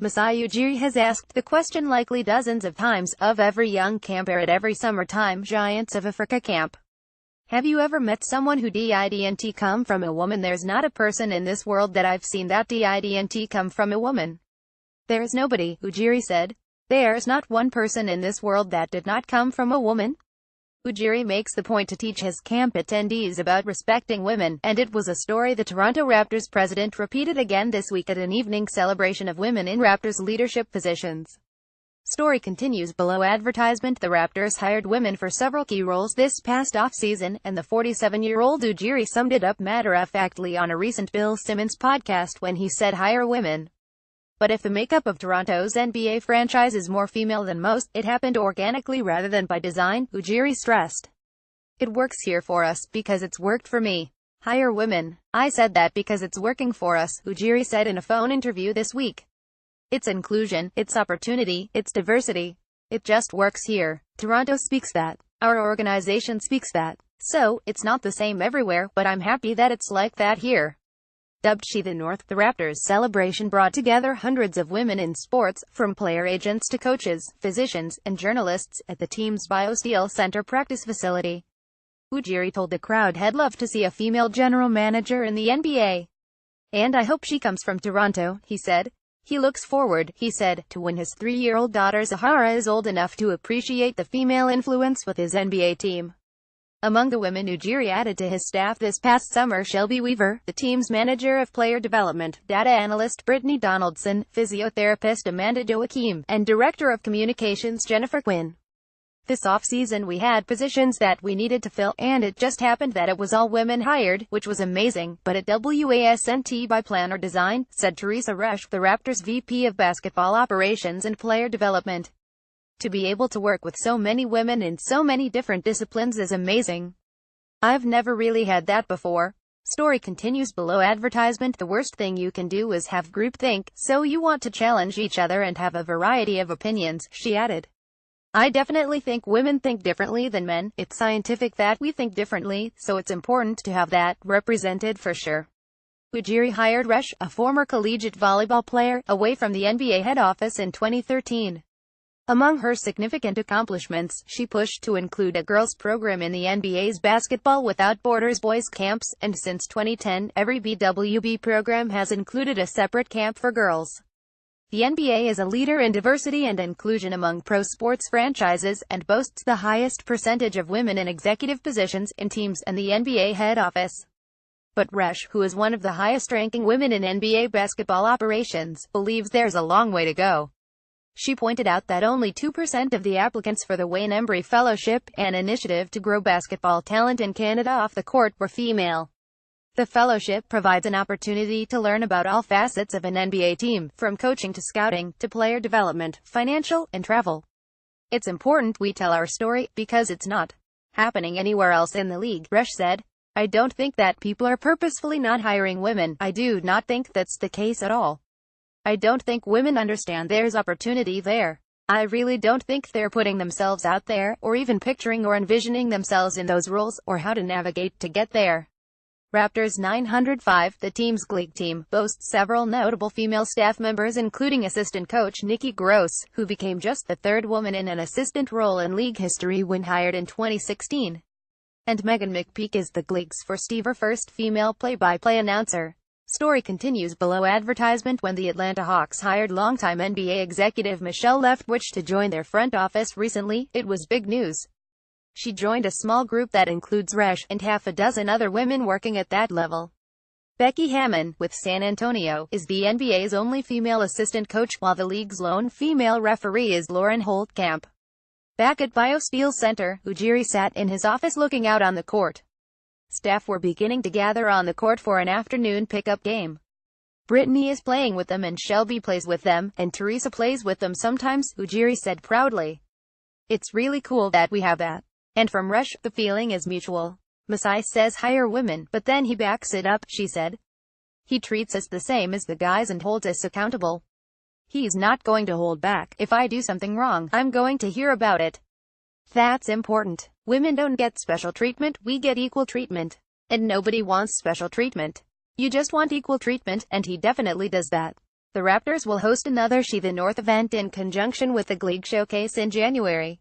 Masai Ujiri has asked the question likely dozens of times, of every young camper at every summertime Giants of Africa camp. Have you ever met someone who didn't come from a woman? There's not a person in this world that I've seen that didn't come from a woman. There's nobody, Ujiri said. There's not one person in this world that did not come from a woman. Ujiri makes the point to teach his camp attendees about respecting women, and it was a story the Toronto Raptors president repeated again this week at an evening celebration of women in Raptors leadership positions. Story continues below. Advertisement. The Raptors hired women for several key roles this past off-season, and the 47-year-old Ujiri summed it up matter-of-factly on a recent Bill Simmons podcast when he said hire women. But if the makeup of Toronto's NBA franchise is more female than most, it happened organically rather than by design, Ujiri stressed. It works here for us, because it's worked for me. Hire women. I said that because it's working for us, Ujiri said in a phone interview this week. It's inclusion, it's opportunity, it's diversity. It just works here. Toronto speaks that. Our organization speaks that. So, it's not the same everywhere, but I'm happy that it's like that here. Dubbed She the North, the Raptors celebration brought together hundreds of women in sports, from player agents to coaches, physicians, and journalists, at the team's BioSteel Center practice facility. Ujiri told the crowd he'd love to see a female general manager in the NBA. And I hope she comes from Toronto, he said. He looks forward, he said, to when his 3-year-old daughter Zahara is old enough to appreciate the female influence with his NBA team. Among the women Ujiri added to his staff this past summer, Shelby Weaver, the team's manager of player development, data analyst Brittany Donaldson, physiotherapist Amanda Joachim, and director of communications Jennifer Quinn. This off-season we had positions that we needed to fill, and it just happened that it was all women hired, which was amazing, but it wasn't by plan or design, said Teresa Resch, the Raptors VP of basketball operations and player development. To be able to work with so many women in so many different disciplines is amazing. I've never really had that before. Story continues below. Advertisement. The worst thing you can do is have groupthink, so you want to challenge each other and have a variety of opinions, she added. I definitely think women think differently than men. It's scientific that we think differently, so it's important to have that represented for sure. Ujiri hired Resch, a former collegiate volleyball player, away from the NBA head office in 2013. Among her significant accomplishments, she pushed to include a girls' program in the NBA's Basketball Without Borders boys camps, and since 2010, every BWB program has included a separate camp for girls. The NBA is a leader in diversity and inclusion among pro sports franchises, and boasts the highest percentage of women in executive positions, in teams, and the NBA head office. But Resch, who is one of the highest-ranking women in NBA basketball operations, believes there's a long way to go. She pointed out that only 2% of the applicants for the Wayne Embry Fellowship, an initiative to grow basketball talent in Canada off the court, were female. The fellowship provides an opportunity to learn about all facets of an NBA team, from coaching to scouting, to player development, financial, and travel. It's important we tell our story, because it's not happening anywhere else in the league, Resch said. I don't think that people are purposefully not hiring women. I do not think that's the case at all. I don't think women understand there's opportunity there. I really don't think they're putting themselves out there, or even picturing or envisioning themselves in those roles, or how to navigate to get there. Raptors 905, the team's league team, boasts several notable female staff members including assistant coach Nikki Gross, who became just the third woman in an assistant role in league history when hired in 2016. And Megan McPeak is the league's first female play-by-play announcer. Story continues below. Advertisement. When the Atlanta Hawks hired longtime NBA executive Michelle Leftwich to join their front office recently, it was big news. She joined a small group that includes Resch, and half a dozen other women working at that level. Becky Hammon, with San Antonio, is the NBA's only female assistant coach, while the league's lone female referee is Lauren Holtkamp. Back at BioSteel Center, Ujiri sat in his office looking out on the court. Staff were beginning to gather on the court for an afternoon pickup game. Brittany is playing with them and Shelby plays with them, and Teresa plays with them sometimes, Ujiri said proudly. It's really cool that we have that. And from Resch, the feeling is mutual. Masai says hire women, but then he backs it up, she said. He treats us the same as the guys and holds us accountable. He's not going to hold back. If I do something wrong, I'm going to hear about it. That's important. Women don't get special treatment, we get equal treatment. And nobody wants special treatment. You just want equal treatment, and he definitely does that. The Raptors will host another She the North event in conjunction with the League Showcase in January.